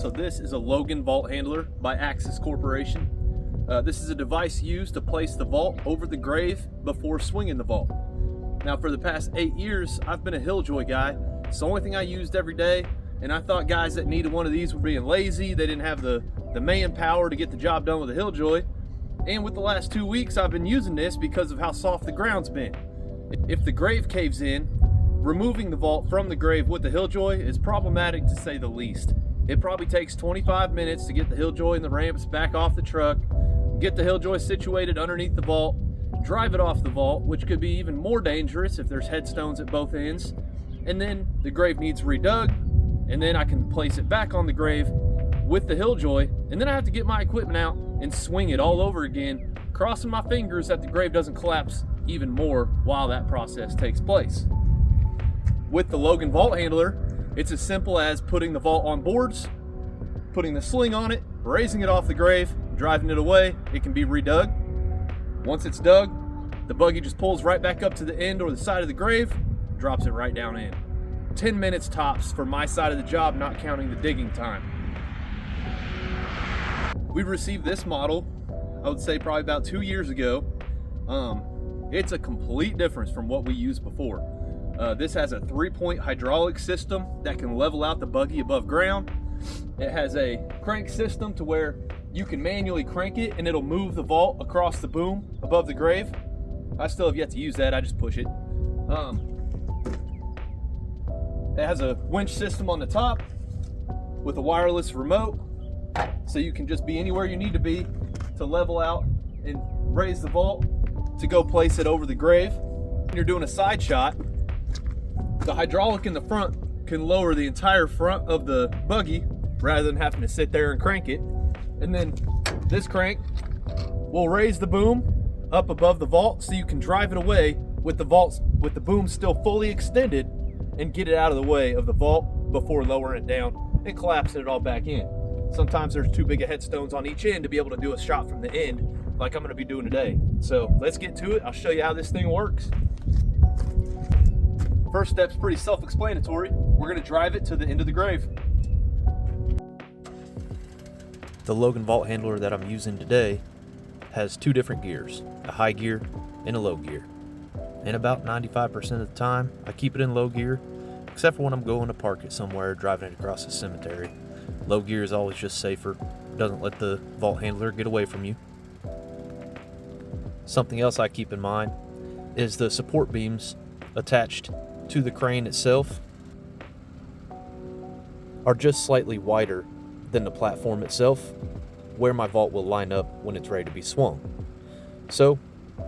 So this is a Logan Vault Handler by Axis Corporation. This is a device used to place the vault over the grave before swinging the vault. Now for the past 8 years, I've been a Hilljoy guy. It's the only thing I used every day, and I thought guys that needed one of these were being lazy. They didn't have the manpower to get the job done with a Hilljoy. And with the last 2 weeks, I've been using this because of how soft the ground's been. If the grave caves in, removing the vault from the grave with the Hilljoy is problematic to say the least. It probably takes 25 minutes to get the Hilljoy and the ramps back off the truck, get the Hilljoy situated underneath the vault, drive it off the vault, which could be even more dangerous if there's headstones at both ends, and then the grave needs redug, and then I can place it back on the grave with the Hilljoy, and then I have to get my equipment out and swing it all over again, crossing my fingers that the grave doesn't collapse even more while that process takes place. With the Logan Vault Handler, it's as simple as putting the vault on boards, putting the sling on it, raising it off the grave, driving it away. It can be redug. Once it's dug, the buggy just pulls right back up to the end or the side of the grave, drops it right down in. 10 minutes tops for my side of the job, not counting the digging time. We received this model, I would say probably about 2 years ago. It's a complete difference from what we used before. This has a 3-point hydraulic system that can level out the buggy above ground. It has a crank system to where you can manually crank it and it'll move the vault across the boom above the grave. I still have yet to use that, I just push it. It has a winch system on the top with a wireless remote, so you can just be anywhere you need to be to level out and raise the vault to go place it over the grave. When you're doing a side shot, the hydraulic in the front can lower the entire front of the buggy rather than having to sit there and crank it. And then this crank will raise the boom up above the vault so you can drive it away with the boom still fully extended and get it out of the way of the vault before lowering it down and collapsing it all back in. Sometimes there's too big of headstones on each end to be able to do a shot from the end like I'm going to be doing today. So let's get to it. I'll show you how this thing works. First step's pretty self-explanatory. We're going to drive it to the end of the grave. The Logan Vault Handler that I'm using today has 2 different gears, a high gear and a low gear. And about 95% of the time, I keep it in low gear, except for when I'm going to park it somewhere, driving it across the cemetery. Low gear is always just safer, doesn't let the Vault Handler get away from you. Something else I keep in mind is the support beams attached to the crane itself are just slightly wider than the platform itself, where my vault will line up when it's ready to be swung. So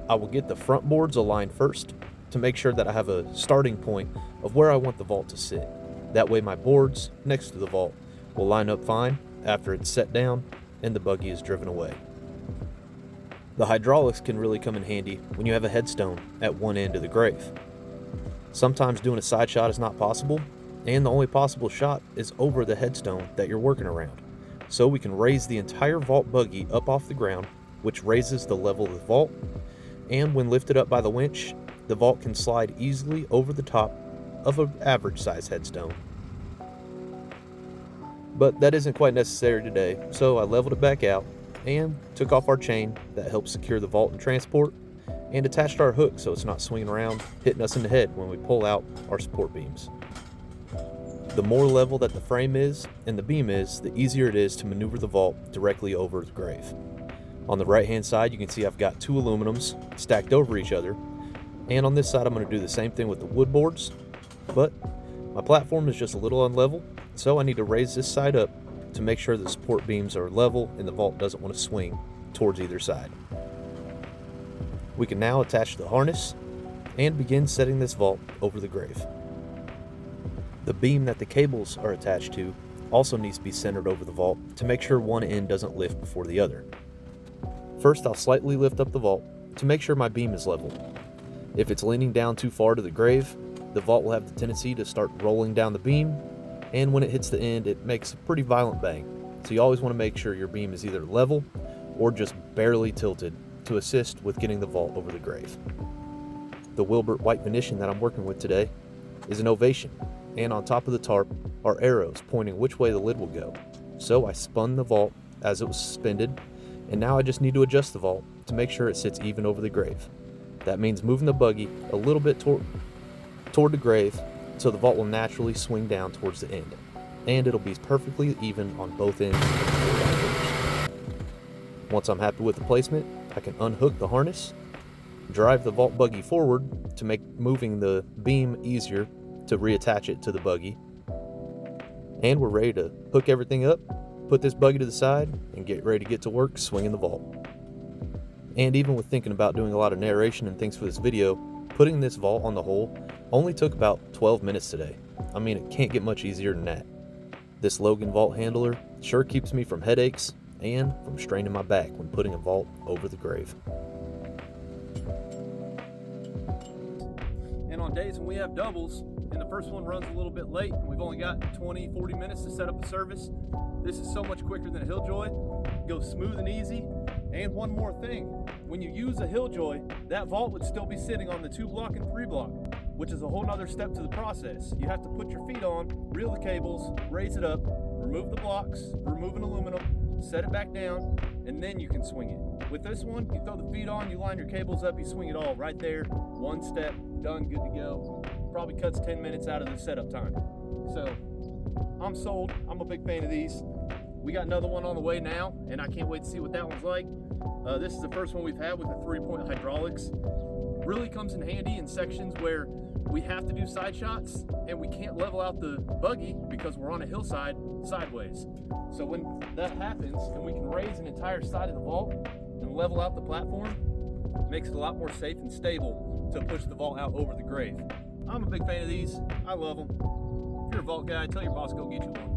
I will get the front boards aligned first to make sure that I have a starting point of where I want the vault to sit. That way my boards next to the vault will line up fine after it's set down and the buggy is driven away. The hydraulics can really come in handy when you have a headstone at one end of the grave. Sometimes doing a side shot is not possible, and the only possible shot is over the headstone that you're working around. So we can raise the entire vault buggy up off the ground, which raises the level of the vault, and when lifted up by the winch, the vault can slide easily over the top of an average size headstone. But that isn't quite necessary today, so I leveled it back out and took off our chain that helps secure the vault and transport, and attached our hook so it's not swinging around, hitting us in the head when we pull out our support beams. The more level that the frame is and the beam is, the easier it is to maneuver the vault directly over the grave. On the right hand side, you can see I've got 2 aluminums stacked over each other, and on this side I'm going to do the same thing with the wood boards, but my platform is just a little unlevel, so I need to raise this side up to make sure the support beams are level and the vault doesn't want to swing towards either side. We can now attach the harness and begin setting this vault over the grave. The beam that the cables are attached to also needs to be centered over the vault to make sure one end doesn't lift before the other. First, I'll slightly lift up the vault to make sure my beam is level. If it's leaning down too far to the grave, the vault will have the tendency to start rolling down the beam, and when it hits the end, it makes a pretty violent bang. So you always want to make sure your beam is either level or just barely tilted to assist with getting the vault over the grave. The Wilbert white venetian that I'm working with today is an ovation, and on top of the tarp are arrows pointing which way the lid will go. So I spun the vault as it was suspended, and now I just need to adjust the vault to make sure it sits even over the grave. That means moving the buggy a little bit toward the grave so the vault will naturally swing down towards the end, and it'll be perfectly even on both ends of the 4x4s. Once I'm happy with the placement, I can unhook the harness, drive the vault buggy forward to make moving the beam easier to reattach it to the buggy, and we're ready to hook everything up, put this buggy to the side, and get ready to get to work swinging the vault. And even with thinking about doing a lot of narration and things for this video, putting this vault on the hole only took about 12 minutes today. I mean, it can't get much easier than that. This Logan Vault Handler sure keeps me from headaches and from straining my back when putting a vault over the grave. And on days when we have doubles and the first one runs a little bit late and we've only got 20-40 minutes to set up a service, this is so much quicker than a Hilljoy. Goes smooth and easy. And one more thing, when you use a Hilljoy, that vault would still be sitting on the 2-block and 3-block, which is a whole nother step to the process. You have to put your feet on, reel the cables, raise it up, remove the blocks, remove an aluminum, set it back down, and then you can swing it. With this one, you throw the feet on, you line your cables up, you swing it all right there, one step, done, good to go. Probably cuts 10 minutes out of the setup time. So I'm sold. I'm a big fan of these. We got another one on the way now, and I can't wait to see what that one's like. This is the first one we've had with the 3-point hydraulics. Really comes in handy in sections where we have to do side shots and we can't level out the buggy because we're on a hillside sideways. So when that happens and we can raise an entire side of the vault and level out the platform, it makes it a lot more safe and stable to push the vault out over the grave. I'm a big fan of these. I love them. If you're a vault guy, tell your boss go get you one.